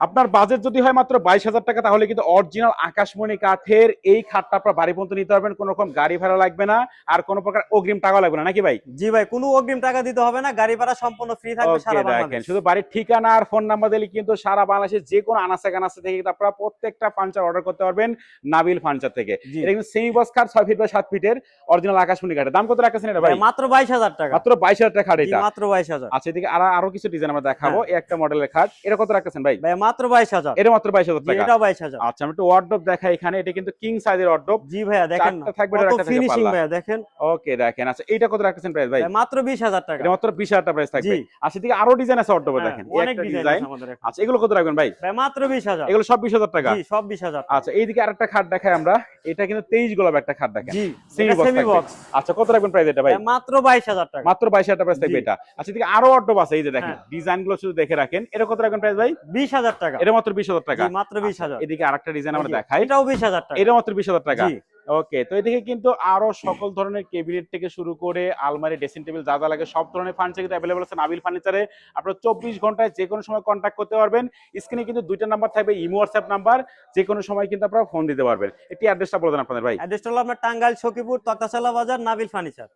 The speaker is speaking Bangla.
আপনার বাজেট যদি হয় মাত্র 22,000 টাকা, তাহলে কিন্তু অরিজিনাল আকাশমণি কাঠের এই খাটটা আপনার বাড়ি পর্যন্ত নিতে পারবেন। কোনো রকম গাড়ি ভাড়া লাগবে না, আর কোনো প্রকার অগ্রিম টাকা লাগবে না, নাকি ভাই? জি ভাই, কোনো অগ্রিম টাকা দিতে হবে না, গাড়ি ভাড়া সম্পূর্ণ ফ্রি থাকবে ওকে, সারা দেখেন বাংলাদেশ। শুধু বাড়ির ঠিকানা আর ফোন নাম্বার দিলে কিন্তু সারা বাংলাদেশের যে কোনো আনাচে কানাচে থেকে কিন্তু আপনারা প্রত্যেকটা ফার্নিচার অর্ডার করতে পারবেন নাবিল ফার্নিচার থেকে। জি এটা কিন্তু সেমি বক্স খাট, 6 ফিট বাই 7 ফিটের অরিজিনাল আকাশমণি কাঠের। দাম কত রাখছেন এটা ভাই? মাত্র 22,000 টাকা। মাত্র 22,000 টাকা খাট জি এটা। মাত্র 22,000। আচ্ছা, এদিকে আরো কিছু ডিজাইন আমরা দেখাবো। হ্যাঁ এই একটা মডেলের খাট, এটা কত রাখছেন ভাই? ভাই মাত্র 22,000। এটা মাত্র 22,000 জি টাকা। এটাও 22,000। আচ্ছা, আমি একটু ওয়ার্ডরোব দেখাই এখানে। এটা কিন্তু কিং সাইজের ওয়ার্ডরোব। জি ভাইয়া দেখেন না চারটা থাকবে, কত একটা থেকে ফিনিশিং পাল্লা। ভাইয়া দেখেন। ওকে, দেখেন। আচ্ছা, এটা কত রাখতেছেন প্রাইস ভাই? ভাই মাত্র 20,000 টাকা। এটা মাত্র 20,000 টাকা প্রাইস থাকবে। জি। আচ্ছা, এদিকে আরো ডিজাইন আছে ওয়ার্ডরোবে, হ্যাঁ দেখেন এই অনেক একটা ডিজাইন ডিজাইন। আছে আমাদের এখন। আচ্ছা, এগুলো কত রাখবেন ভাই? ভাই মাত্র 20,000। এগুলো সব 20,000 টাকা। জি সব 20,000। আচ্ছা, এইদিকে আরেকটা খাট দেখাই আমরা। এটা কিন্তু 23 গোলাপ একটা খাট, দেখেন জি সেমি এটা বক্স সেমি থাকবে। বক্স। আচ্ছা, কত রাখবেন প্রাইস এটা ভাই? ভাই মাত্র 22,000 টাকা। মাত্র 22,000 টাকা প্রাইস থাকবে জি। এটা। আচ্ছা, এদিকে আরো ওয়ার্ডরোব আছে, এই যে দেখেন হ্যাঁ। ডিজাইন গুলো শুধু দেখে রাখেন। এটা কত রাখবেন প্রাইস ভাই? 20,000 টাকা। এটা মাত্র 20,000 টাকা। জি মাত্র আচ্ছা, 20,000। এদিকে আরেকটা ডিজাইন আমরা এই যে, দেখাই। এটাও 20,000 টাকা। এটা মাত্র 20,000 টাকা। জি। ওকে, তো এদিকে কিন্তু আরো সকল ধরনের কেবিনেট থেকে শুরু করে আলমারি, ড্রেসিং টেবিল যা যা লাগে সব ধরনের ফার্নিচার কিন্তু অ্যাভেলেবল আছে নাবিল ফার্নিচারে। আপনারা 24 ঘন্টায় যে কোনো সময় কন্ট্যাক্ট করতে পারবেন। স্ক্রিনে কিন্তু দুইটা নাম্বার থাকবে, ইমো হোয়াটসঅ্যাপ নাম্বার। যে কোনো সময় কিন্তু আপনারা ফোন দিতে পারবেন। একটি অ্যাড্রেসটা বলে দেন আপনাদের ভাই। অ্যাড্রেসটা হলো আপনার টাঙ্গাইল সখীপুর তক্তাশালা বাজার নাবিল ফার্নিচার।